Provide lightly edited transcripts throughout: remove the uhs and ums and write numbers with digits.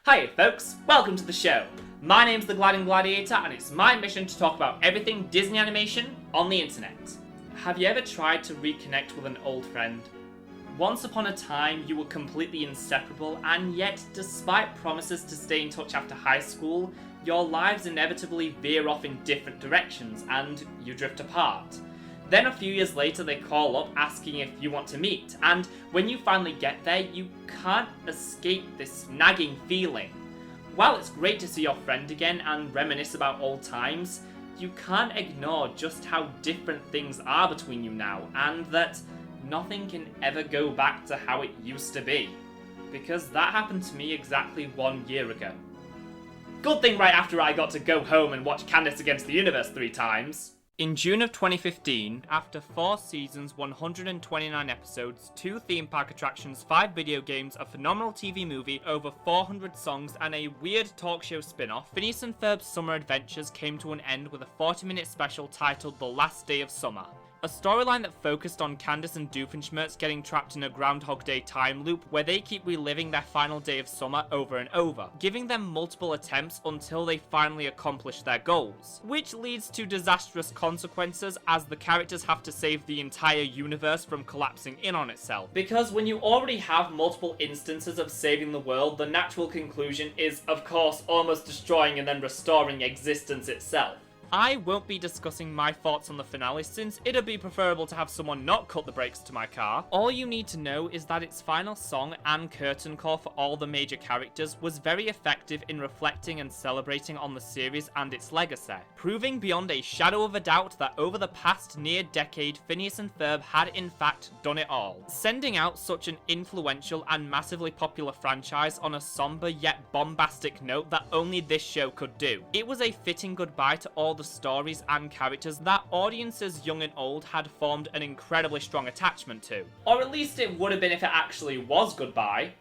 Hi folks, welcome to the show. My name's the Gliding Gladiator and it's my mission to talk about everything Disney animation on the internet. Have you ever tried to reconnect with an old friend? Once upon a time you were completely inseparable, and yet despite promises to stay in touch after high school, your lives inevitably veer off in different directions and you drift apart. Then a few years later they call up asking if you want to meet, and when you finally get there, you can't escape this nagging feeling. While it's great to see your friend again and reminisce about old times, you can't ignore just how different things are between you now, and that nothing can ever go back to how it used to be. Because that happened to me exactly 1 year ago. Good thing right after I got to go home and watch Candace Against the Universe 3 times. In June of 2015, after 4 seasons, 129 episodes, 2 theme park attractions, 5 video games, a phenomenal TV movie, over 400 songs, and a weird talk show spin-off, Phineas and Ferb's summer adventures came to an end with a 40-minute special titled The Last Day of Summer. A storyline that focused on Candace and Doofenshmirtz getting trapped in a Groundhog Day time loop where they keep reliving their final day of summer over and over, giving them multiple attempts until they finally accomplish their goals, which leads to disastrous consequences as the characters have to save the entire universe from collapsing in on itself. Because when you already have multiple instances of saving the world, the natural conclusion is, of course, almost destroying and then restoring existence itself. I won't be discussing my thoughts on the finale since it'd be preferable to have someone not cut the brakes to my car. All you need to know is that its final song and curtain call for all the major characters was very effective in reflecting and celebrating on the series and its legacy, proving beyond a shadow of a doubt that over the past near decade, Phineas and Ferb had in fact done it all, sending out such an influential and massively popular franchise on a somber yet bombastic note that only this show could do. It was a fitting goodbye to all the stories and characters that audiences young and old had formed an incredibly strong attachment to. Or at least it would have been if it actually was goodbye.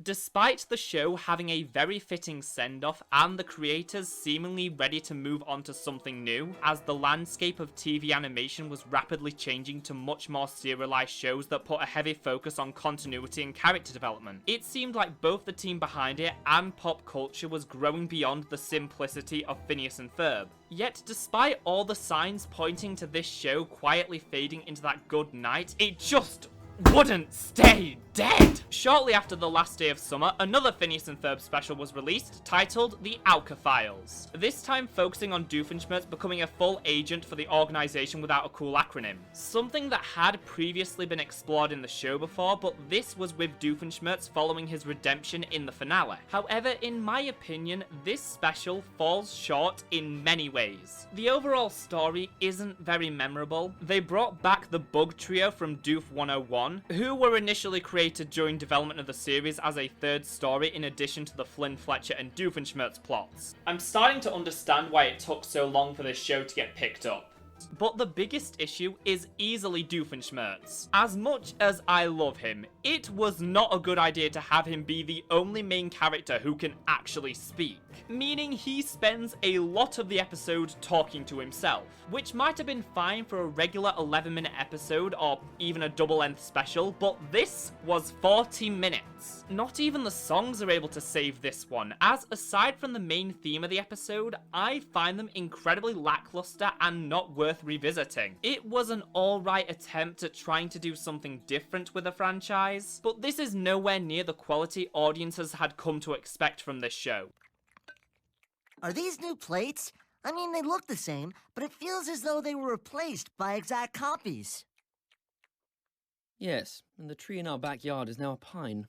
Despite the show having a very fitting send-off and the creators seemingly ready to move on to something new, as the landscape of TV animation was rapidly changing to much more serialized shows that put a heavy focus on continuity and character development, it seemed like both the team behind it and pop culture was growing beyond the simplicity of Phineas and Ferb. Yet, despite all the signs pointing to this show quietly fading into that good night, it just wouldn't stay dead! Shortly after the last day of summer, another Phineas and Ferb special was released, titled The Alka Files. This time focusing on Doofenshmirtz becoming a full agent for the organization without a cool acronym. Something that had previously been explored in the show before, but this was with Doofenshmirtz following his redemption in the finale. However, in my opinion, this special falls short in many ways. The overall story isn't very memorable. They brought back the Bug Trio from Doof 101, who were initially created during development of the series as a third story in addition to the Flynn, Fletcher and Doofenshmirtz plots. I'm starting to understand why it took so long for this show to get picked up. But the biggest issue is easily Doofenshmirtz. As much as I love him, it was not a good idea to have him be the only main character who can actually speak, meaning he spends a lot of the episode talking to himself, which might have been fine for a regular 11-minute episode or even a double-length special, but this was 40 minutes. Not even the songs are able to save this one, as aside from the main theme of the episode, I find them incredibly lackluster and not worth revisiting. It was an alright attempt at trying to do something different with the franchise, but this is nowhere near the quality audiences had come to expect from this show. Are these new plates? I mean, they look the same, but it feels as though they were replaced by exact copies. Yes, and the tree in our backyard is now a pine.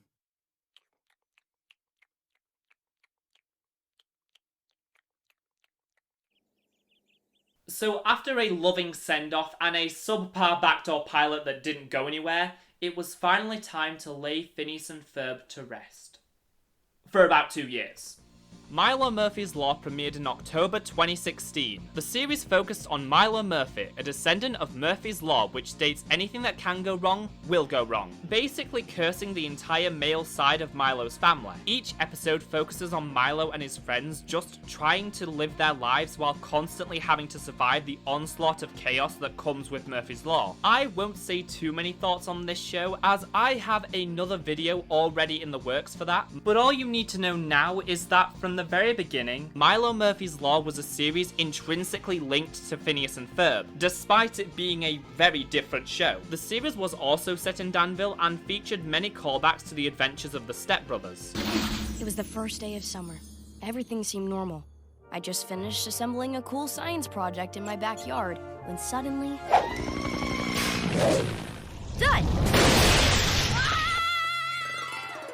So after a loving send-off and a subpar backdoor pilot that didn't go anywhere, it was finally time to lay Phineas and Ferb to rest. For about 2 years. Milo Murphy's Law premiered in October 2016. The series focused on Milo Murphy, a descendant of Murphy's Law, which states anything that can go wrong will go wrong, basically cursing the entire male side of Milo's family. Each episode focuses on Milo and his friends just trying to live their lives while constantly having to survive the onslaught of chaos that comes with Murphy's Law. I won't say too many thoughts on this show, as I have another video already in the works for that, but all you need to know now is that from the very beginning, Milo Murphy's Law was a series intrinsically linked to Phineas and Ferb, despite it being a very different show. The series was also set in Danville and featured many callbacks to the adventures of the stepbrothers. It was the first day of summer. Everything seemed normal. I just finished assembling a cool science project in my backyard when suddenly... Done!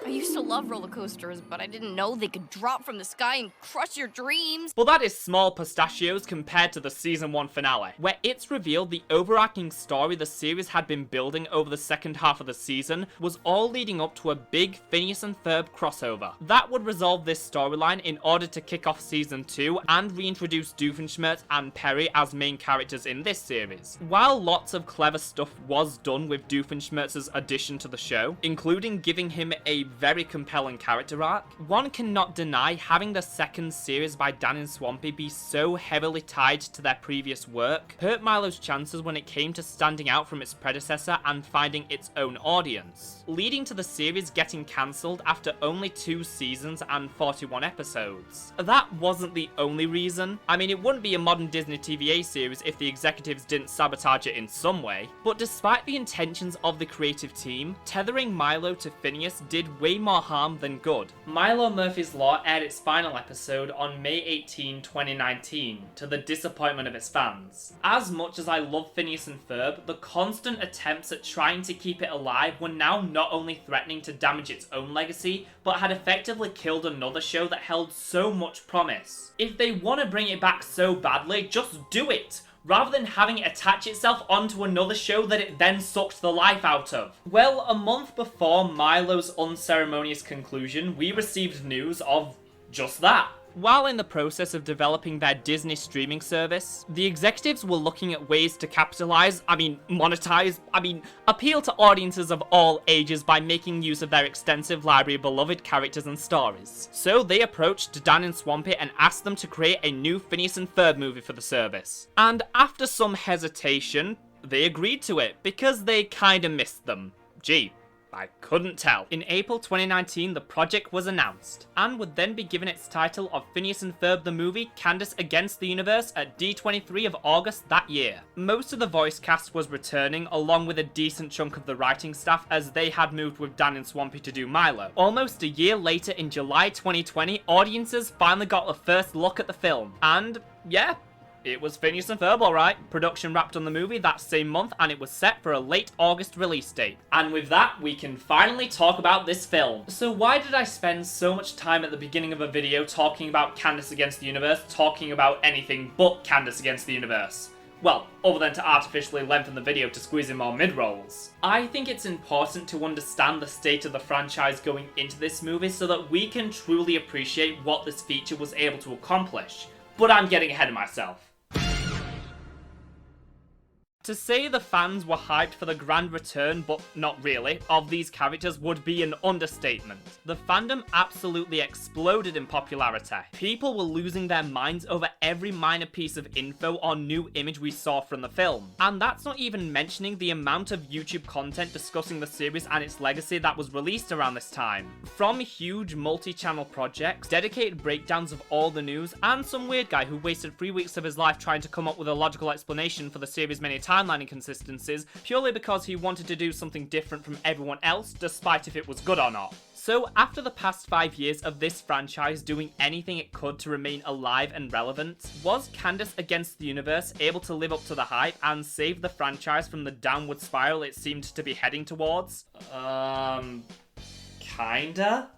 I used to love roller coasters, but I didn't know they could drop from the sky and crush your dreams. Well, that is small pistachios compared to the season 1 finale, where it's revealed the overarching story the series had been building over the second half of the season was all leading up to a big Phineas and Ferb crossover. That would resolve this storyline in order to kick off season 2 and reintroduce Doofenshmirtz and Perry as main characters in this series. While lots of clever stuff was done with Doofenshmirtz's addition to the show, including giving him a very compelling character arc, one cannot deny having the second series by Dan and Swampy be so heavily tied to their previous work hurt Milo's chances when it came to standing out from its predecessor and finding its own audience, leading to the series getting cancelled after only 2 seasons and 41 episodes. That wasn't the only reason. I mean, it wouldn't be a modern Disney TVA series if the executives didn't sabotage it in some way, but despite the intentions of the creative team, tethering Milo to Phineas did way more harm than good. Milo Murphy's Law aired its final episode on May 18, 2019, to the disappointment of its fans. As much as I love Phineas and Ferb, the constant attempts at trying to keep it alive were now not only threatening to damage its own legacy, but had effectively killed another show that held so much promise. If they want to bring it back so badly, just do it! Rather than having it attach itself onto another show that it then sucked the life out of. Well, a month before Milo's unceremonious conclusion, we received news of just that. While in the process of developing their Disney streaming service, the executives were looking at ways to monetize, appeal to audiences of all ages by making use of their extensive library of beloved characters and stories. So they approached Dan and Swampy and asked them to create a new Phineas and Ferb movie for the service. And after some hesitation, they agreed to it, because they kinda missed them. Gee, I couldn't tell. In April 2019, the project was announced, and would then be given its title of Phineas and Ferb the Movie, Candace Against the Universe at D23 of August that year. Most of the voice cast was returning, along with a decent chunk of the writing staff, as they had moved with Dan and Swampy to do Milo. Almost a year later, in July 2020, audiences finally got the first look at the film, and yeah, it was Phineas and Ferb, alright. Production wrapped on the movie that same month, and it was set for a late August release date. And with that, we can finally talk about this film. So why did I spend so much time at the beginning of a video talking about Candace Against the Universe, talking about anything but Candace Against the Universe? Well, other than to artificially lengthen the video to squeeze in more mid-rolls. I think it's important to understand the state of the franchise going into this movie so that we can truly appreciate what this feature was able to accomplish. But I'm getting ahead of myself. To say the fans were hyped for the grand return, but not really, of these characters would be an understatement. The fandom absolutely exploded in popularity. People were losing their minds over every minor piece of info or new image we saw from the film. And that's not even mentioning the amount of YouTube content discussing the series and its legacy that was released around this time. From huge multi-channel projects, dedicated breakdowns of all the news, and some weird guy who wasted 3 weeks of his life trying to come up with a logical explanation for the series' many timeline inconsistencies, purely because he wanted to do something different from everyone else, despite if it was good or not. So after the past 5 years of this franchise doing anything it could to remain alive and relevant, was Candace Against the Universe able to live up to the hype and save the franchise from the downward spiral it seemed to be heading towards? Kinda?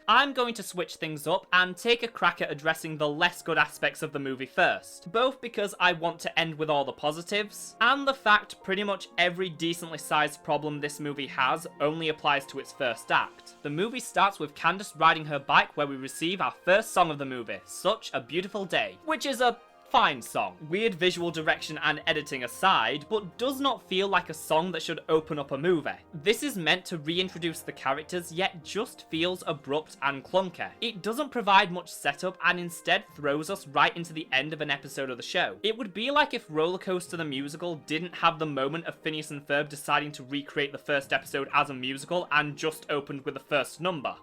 I'm going to switch things up and take a crack at addressing the less good aspects of the movie first, both because I want to end with all the positives, and the fact pretty much every decently sized problem this movie has only applies to its first act. The movie starts with Candace riding her bike where we receive our first song of the movie, Such a Beautiful Day, which is a fine song. Weird visual direction and editing aside, but does not feel like a song that should open up a movie. This is meant to reintroduce the characters, yet just feels abrupt and clunky. It doesn't provide much setup and instead throws us right into the end of an episode of the show. It would be like if Rollercoaster the Musical didn't have the moment of Phineas and Ferb deciding to recreate the first episode as a musical and just opened with the first number.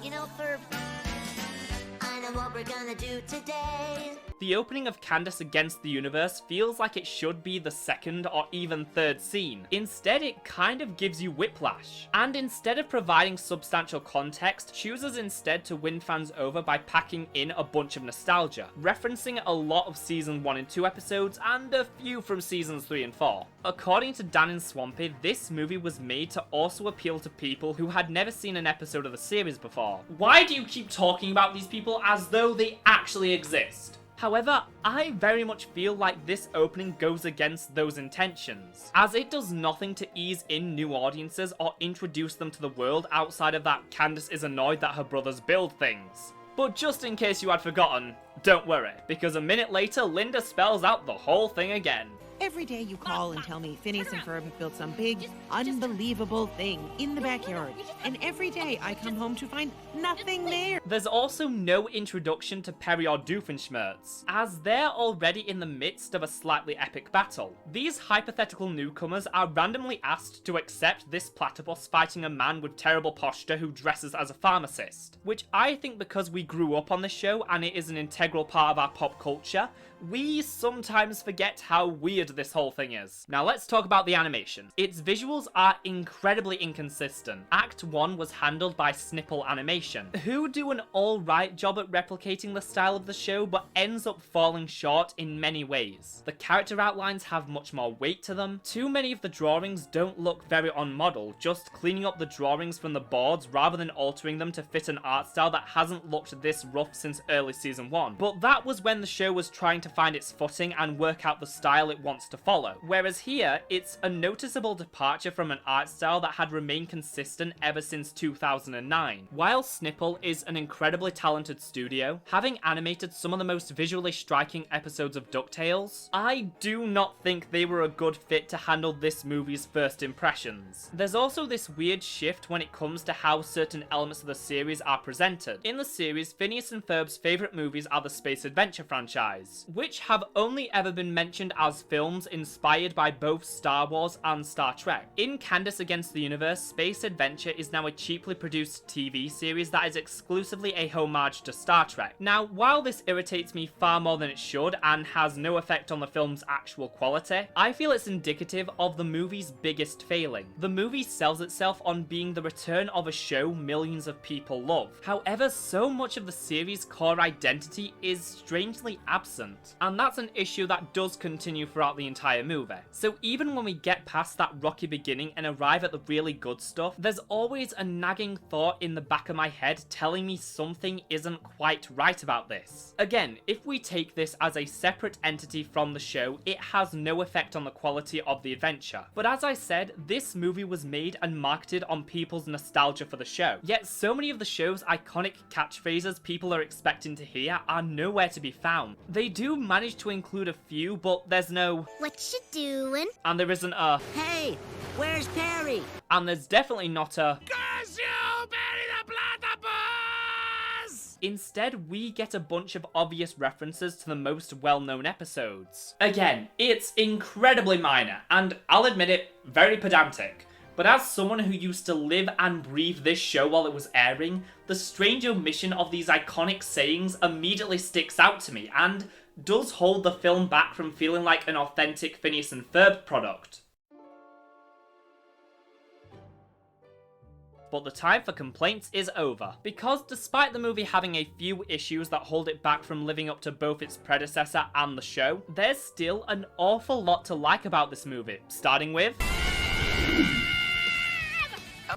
You know, Ferb, I know what we're gonna do today. The opening of Candace Against the Universe feels like it should be the second or even third scene. Instead, it kind of gives you whiplash. And instead of providing substantial context, chooses instead to win fans over by packing in a bunch of nostalgia, referencing a lot of season 1 and 2 episodes and a few from seasons 3 and 4. According to Dan and Swampy, this movie was made to also appeal to people who had never seen an episode of the series before. Why do you keep talking about these people as though they actually exist? However, I very much feel like this opening goes against those intentions, as it does nothing to ease in new audiences or introduce them to the world outside of that Candace is annoyed that her brothers build things. But just in case you had forgotten, don't worry, because a minute later Linda spells out the whole thing again. Every day you call and tell me Phineas and Ferb have built some big, unbelievable thing in the backyard. And every day I come home to find nothing there. There's also no introduction to Perry or Doofenshmirtz, as they're already in the midst of a slightly epic battle. These hypothetical newcomers are randomly asked to accept this platypus fighting a man with terrible posture who dresses as a pharmacist, which I think because we grew up on the show and it is an integral part of our pop culture, we sometimes forget how weird this whole thing is. Now let's talk about the animation. Its visuals are incredibly inconsistent. Act 1 was handled by Snipple Animation, who do an alright job at replicating the style of the show but ends up falling short in many ways. The character outlines have much more weight to them. Too many of the drawings don't look very on model, just cleaning up the drawings from the boards rather than altering them to fit an art style that hasn't looked this rough since early season 1. But that was when the show was trying to find its footing and work out the style it wants to follow. Whereas here, it's a noticeable departure from an art style that had remained consistent ever since 2009. While Snipple is an incredibly talented studio, having animated some of the most visually striking episodes of DuckTales, I do not think they were a good fit to handle this movie's first impressions. There's also this weird shift when it comes to how certain elements of the series are presented. In the series, Phineas and Ferb's favourite movies are the space adventure franchise, which have only ever been mentioned as films inspired by both Star Wars and Star Trek. In Candace Against the Universe, Space Adventure is now a cheaply produced TV series that is exclusively a homage to Star Trek. Now, while this irritates me far more than it should and has no effect on the film's actual quality, I feel it's indicative of the movie's biggest failing. The movie sells itself on being the return of a show millions of people love. However, so much of the series' core identity is strangely absent, and that's an issue that does continue throughout the entire movie. So even when we get past that rocky beginning and arrive at the really good stuff, there's always a nagging thought in the back of my head telling me something isn't quite right about this. Again, if we take this as a separate entity from the show, it has no effect on the quality of the adventure. But as I said, this movie was made and marketed on people's nostalgia for the show. Yet so many of the show's iconic catchphrases people are expecting to hear are nowhere to be found. They do manage to include a few, but there's no "What you doing?" and there isn't a Hey, where's Perry? and there's definitely not a "Curse you, Perry the Platypus!" Instead, we get a bunch of obvious references to the most well-known episodes. Again, it's incredibly minor, and I'll admit it, very pedantic. But as someone who used to live and breathe this show while it was airing, the strange omission of these iconic sayings immediately sticks out to me and does hold the film back from feeling like an authentic Phineas and Ferb product. But the time for complaints is over, because despite the movie having a few issues that hold it back from living up to both its predecessor and the show, there's still an awful lot to like about this movie, starting with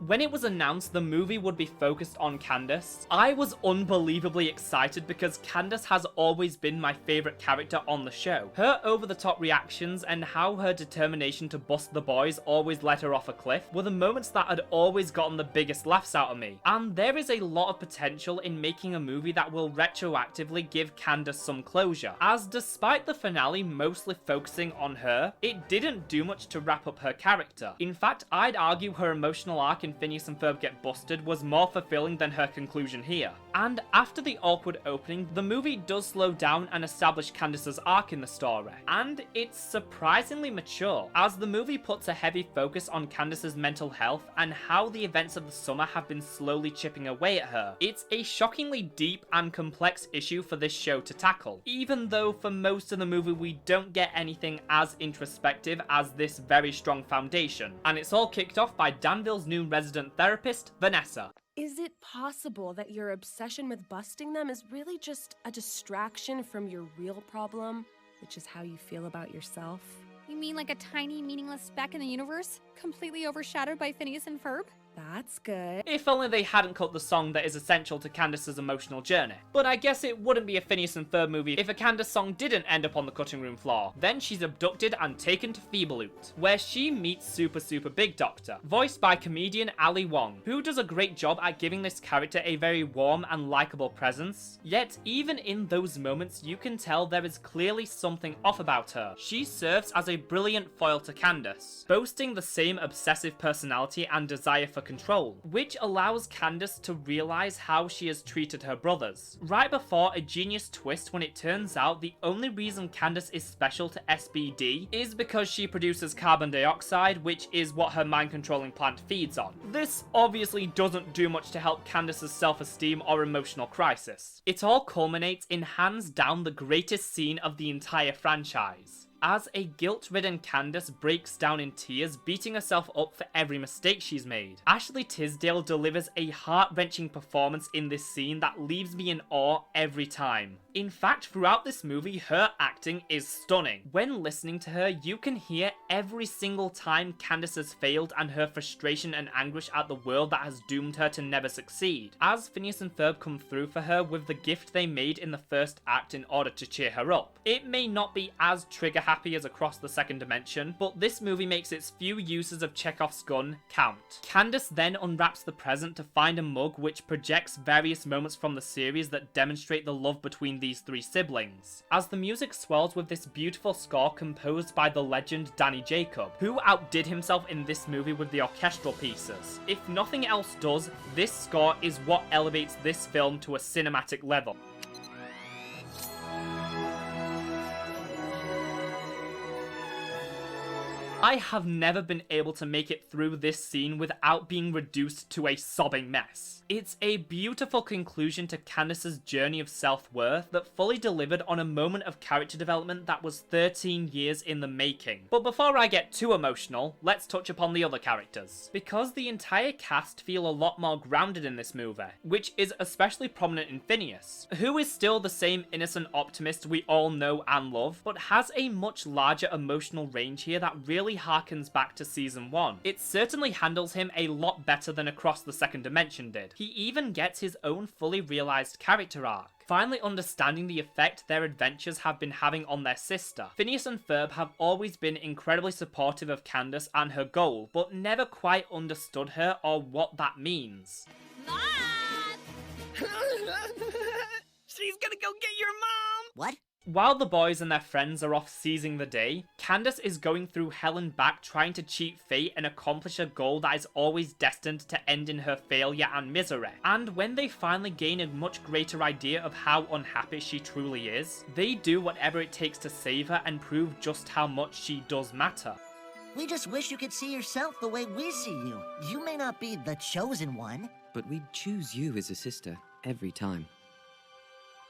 When it was announced the movie would be focused on Candace, I was unbelievably excited because Candace has always been my favourite character on the show. Her over-the-top reactions and how her determination to bust the boys always let her off a cliff were the moments that had always gotten the biggest laughs out of me. And there is a lot of potential in making a movie that will retroactively give Candace some closure, as despite the finale mostly focusing on her, it didn't do much to wrap up her character. In fact, I'd argue her emotional arc in Phineas and Ferb Get Busted was more fulfilling than her conclusion here. And after the awkward opening, the movie does slow down and establish Candace's arc in the story. And it's surprisingly mature, as the movie puts a heavy focus on Candace's mental health and how the events of the summer have been slowly chipping away at her. It's a shockingly deep and complex issue for this show to tackle, even though for most of the movie we don't get anything as introspective as this very strong foundation. And it's all kicked off by Danville's new resident therapist, Vanessa. Is it possible that your obsession with busting them is really just a distraction from your real problem, which is how you feel about yourself? You mean like a tiny, meaningless speck in the universe, completely overshadowed by Phineas and Ferb? That's good. If only they hadn't cut the song that is essential to Candace's emotional journey. But I guess it wouldn't be a Phineas and Ferb movie if a Candace song didn't end up on the cutting room floor. Then she's abducted and taken to Feebleoot, where she meets Super Big Doctor, voiced by comedian Ali Wong, who does a great job at giving this character a very warm and likable presence. Yet, even in those moments, you can tell there is clearly something off about her. She serves as a brilliant foil to Candace, boasting the same obsessive personality and desire for control, which allows Candace to realize how she has treated her brothers. Right before a genius twist when it turns out the only reason Candace is special to SBD is because she produces carbon dioxide, which is what her mind-controlling plant feeds on. This obviously doesn't do much to help Candace's self-esteem or emotional crisis. It all culminates in hands down the greatest scene of the entire franchise, as a guilt-ridden Candace breaks down in tears, beating herself up for every mistake she's made. Ashley Tisdale delivers a heart-wrenching performance in this scene that leaves me in awe every time. In fact, throughout this movie, her acting is stunning. When listening to her, you can hear every single time Candace has failed and her frustration and anguish at the world that has doomed her to never succeed, as Phineas and Ferb come through for her with the gift they made in the first act in order to cheer her up. It may not be as trigger-happy as Across the Second Dimension, but this movie makes its few uses of Chekhov's gun count. Candace then unwraps the present to find a mug which projects various moments from the series that demonstrate the love between these three siblings, as the music swells with this beautiful score composed by the legend Danny Jacob, who outdid himself in this movie with the orchestral pieces. If nothing else does, this score is what elevates this film to a cinematic level. I have never been able to make it through this scene without being reduced to a sobbing mess. It's a beautiful conclusion to Candace's journey of self-worth that fully delivered on a moment of character development that was 13 years in the making. But before I get too emotional, let's touch upon the other characters, because the entire cast feel a lot more grounded in this movie, which is especially prominent in Phineas, who is still the same innocent optimist we all know and love, but has a much larger emotional range here that really harkens back to season 1. It certainly handles him a lot better than Across the Second Dimension did. He even gets his own fully realised character arc, finally understanding the effect their adventures have been having on their sister. Phineas and Ferb have always been incredibly supportive of Candace and her goal, but never quite understood her or what that means. Mom! She's gonna go get your mom! What? While the boys and their friends are off seizing the day, Candace is going through hell and back trying to cheat fate and accomplish a goal that is always destined to end in her failure and misery. And when they finally gain a much greater idea of how unhappy she truly is, they do whatever it takes to save her and prove just how much she does matter. We just wish you could see yourself the way we see you. You may not be the chosen one. But we'd choose you as a sister every time.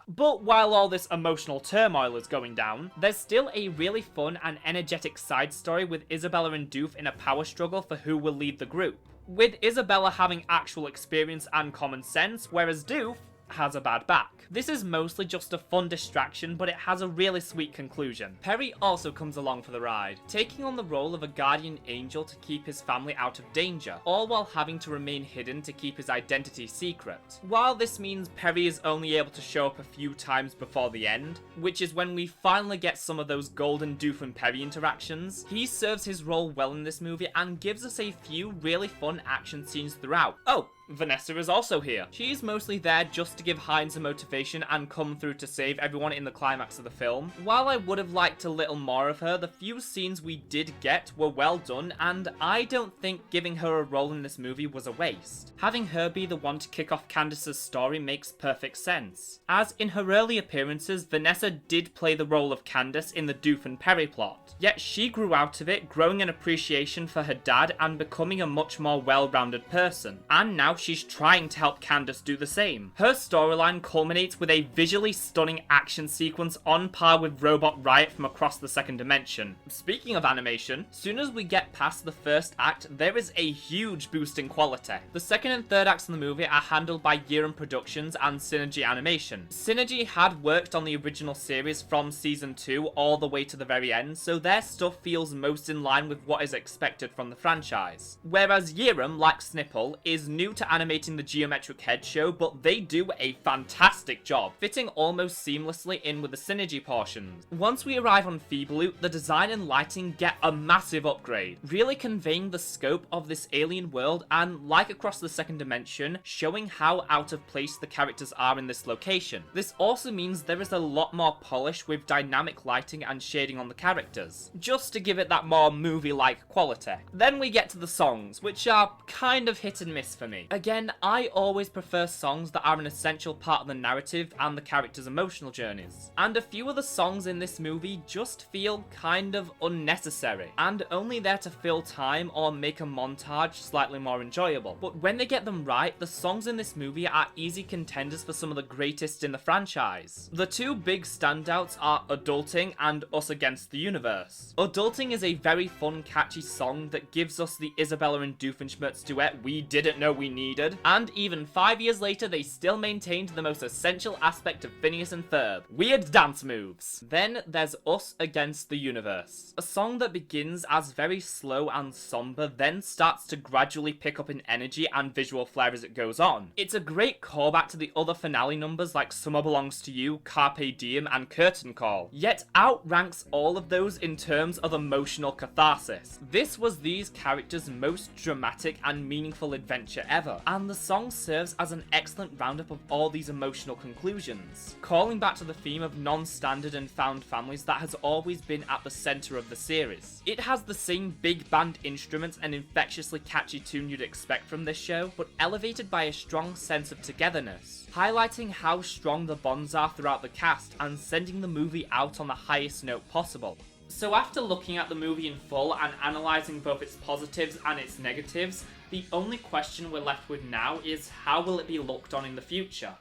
But while all this emotional turmoil is going down, there's still a really fun and energetic side story with Isabella and Doof in a power struggle for who will lead the group, with Isabella having actual experience and common sense, whereas Doof has a bad back. This is mostly just a fun distraction, but it has a really sweet conclusion. Perry also comes along for the ride, taking on the role of a guardian angel to keep his family out of danger, all while having to remain hidden to keep his identity secret. While this means Perry is only able to show up a few times before the end, which is when we finally get some of those golden Doof and Perry interactions, he serves his role well in this movie and gives us a few really fun action scenes throughout. Oh, Vanessa is also here. She's mostly there just to give Hines a motivation and come through to save everyone in the climax of the film. While I would have liked a little more of her, the few scenes we did get were well done, and I don't think giving her a role in this movie was a waste. Having her be the one to kick off Candace's story makes perfect sense, as in her early appearances, Vanessa did play the role of Candace in the Doof and Perry plot, yet she grew out of it, growing an appreciation for her dad and becoming a much more well-rounded person, and now she's trying to help Candace do the same. Her storyline culminates with a visually stunning action sequence on par with Robot Riot from Across the Second Dimension. Speaking of animation, soon as we get past the first act, there is a huge boost in quality. The second and third acts in the movie are handled by Yearn Productions and Synergy Animation. Synergy had worked on the original series from season 2 all the way to the very end, so their stuff feels most in line with what is expected from the franchise. Whereas Yearn, like Snipple, is new to animating the Geometric Head show, but they do a fantastic job, fitting almost seamlessly in with the Synergy portions. Once we arrive on Feebaloot, the design and lighting get a massive upgrade, really conveying the scope of this alien world and, like Across the Second Dimension, showing how out of place the characters are in this location. This also means there is a lot more polish with dynamic lighting and shading on the characters, just to give it that more movie-like quality. Then we get to the songs, which are kind of hit and miss for me. Again, I always prefer songs that are an essential part of the narrative and the characters' emotional journeys, and a few of the songs in this movie just feel kind of unnecessary, and only there to fill time or make a montage slightly more enjoyable. But when they get them right, the songs in this movie are easy contenders for some of the greatest in the franchise. The two big standouts are Adulting and Us Against the Universe. Adulting is a very fun, catchy song that gives us the Isabella and Doofenshmirtz duet we didn't know we needed, and even 5 years later they still maintained the most essential aspect of Phineas and Ferb: weird dance moves. Then there's Us Against the Universe, a song that begins as very slow and somber, then starts to gradually pick up in energy and visual flair as it goes on. It's a great callback to the other finale numbers like Summer Belongs to You, Carpe Diem, and Curtain Call, yet outranks all of those in terms of emotional catharsis. This was these characters' most dramatic and meaningful adventure ever, and the song serves as an excellent roundup of all these emotional conclusions, calling back to the theme of non-standard and found families that has always been at the centre of the series. It has the same big band instruments and infectiously catchy tune you'd expect from this show, but elevated by a strong sense of togetherness, highlighting how strong the bonds are throughout the cast and sending the movie out on the highest note possible. So after looking at the movie in full and analysing both its positives and its negatives, the only question we're left with now is how will it be looked on in the future?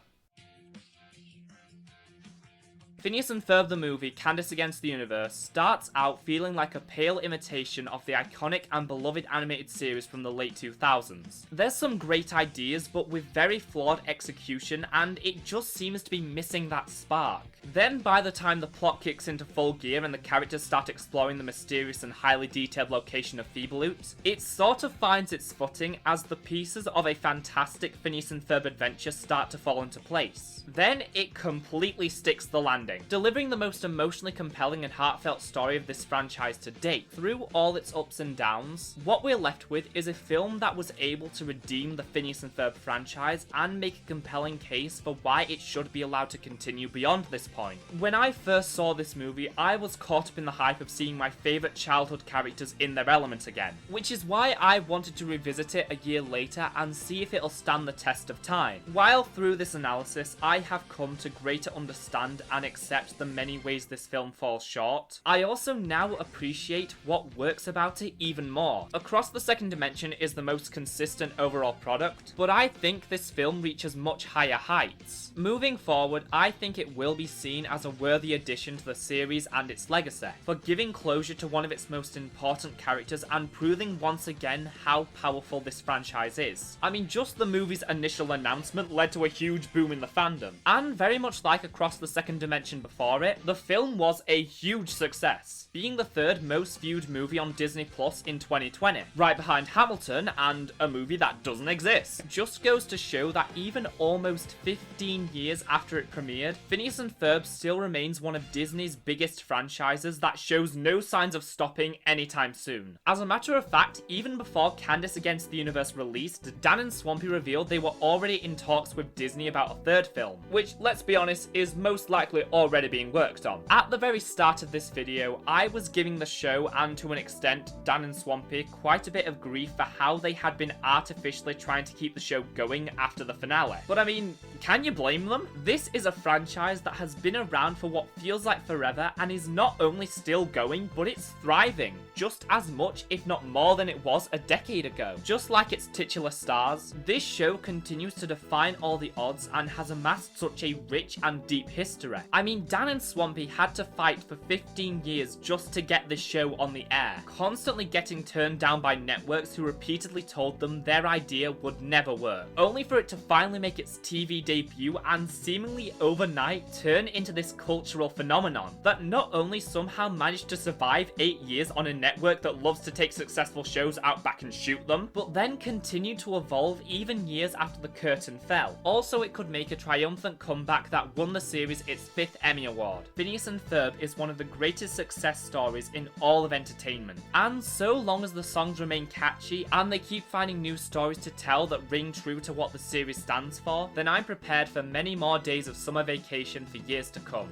Phineas and Ferb the movie, Candace Against the Universe, starts out feeling like a pale imitation of the iconic and beloved animated series from the late 2000s. There's some great ideas, but with very flawed execution, and it just seems to be missing that spark. Then by the time the plot kicks into full gear and the characters start exploring the mysterious and highly detailed location of Feebaloot, it sort of finds its footing as the pieces of a fantastic Phineas and Ferb adventure start to fall into place. Then it completely sticks the landing, delivering the most emotionally compelling and heartfelt story of this franchise to date. Through all its ups and downs, what we're left with is a film that was able to redeem the Phineas and Ferb franchise and make a compelling case for why it should be allowed to continue beyond this point. When I first saw this movie, I was caught up in the hype of seeing my favourite childhood characters in their element again, which is why I wanted to revisit it a year later and see if it'll stand the test of time. While through this analysis, I have come to greater understand and accept accept the many ways this film falls short, I also now appreciate what works about it even more. Across the Second Dimension is the most consistent overall product, but I think this film reaches much higher heights. Moving forward, I think it will be seen as a worthy addition to the series and its legacy, for giving closure to one of its most important characters and proving once again how powerful this franchise is. I mean, just the movie's initial announcement led to a huge boom in the fandom, and very much like Across the Second Dimension before it, the film was a huge success, being the third most viewed movie on Disney Plus in 2020, right behind Hamilton and a movie that doesn't exist. Just goes to show that even almost 15 years after it premiered, Phineas and Ferb still remains one of Disney's biggest franchises that shows no signs of stopping anytime soon. As a matter of fact, even before Candace Against the Universe released, Dan and Swampy revealed they were already in talks with Disney about a third film, which, let's be honest, is most likely already being worked on. At the very start of this video, I was giving the show, and to an extent, Dan and Swampy, quite a bit of grief for how they had been artificially trying to keep the show going after the finale. But I mean, can you blame them? This is a franchise that has been around for what feels like forever and is not only still going, but it's thriving, just as much if not more than it was a decade ago. Just like its titular stars, this show continues to define all the odds and has amassed such a rich and deep history. I mean, Dan and Swampy had to fight for 15 years just to get this show on the air, constantly getting turned down by networks who repeatedly told them their idea would never work, only for it to finally make its TV debut and seemingly overnight turn into this cultural phenomenon that not only somehow managed to survive 8 years on a network that loves to take successful shows out back and shoot them, but then continued to evolve even years after the curtain fell. Also, it could make a triumphant comeback that won the series its 5th Emmy Award. Phineas and Ferb is one of the greatest success stories in all of entertainment, and so long as the songs remain catchy and they keep finding new stories to tell that ring true to what the series stands for, then I'm prepared for many more days of summer vacation for years to come.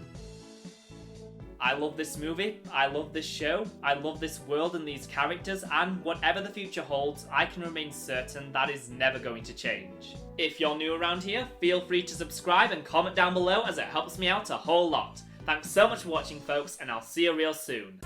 I love this movie, I love this show, I love this world and these characters, and whatever the future holds, I can remain certain that is never going to change. If you're new around here, feel free to subscribe and comment down below as it helps me out a whole lot. Thanks so much for watching, folks, and I'll see you real soon.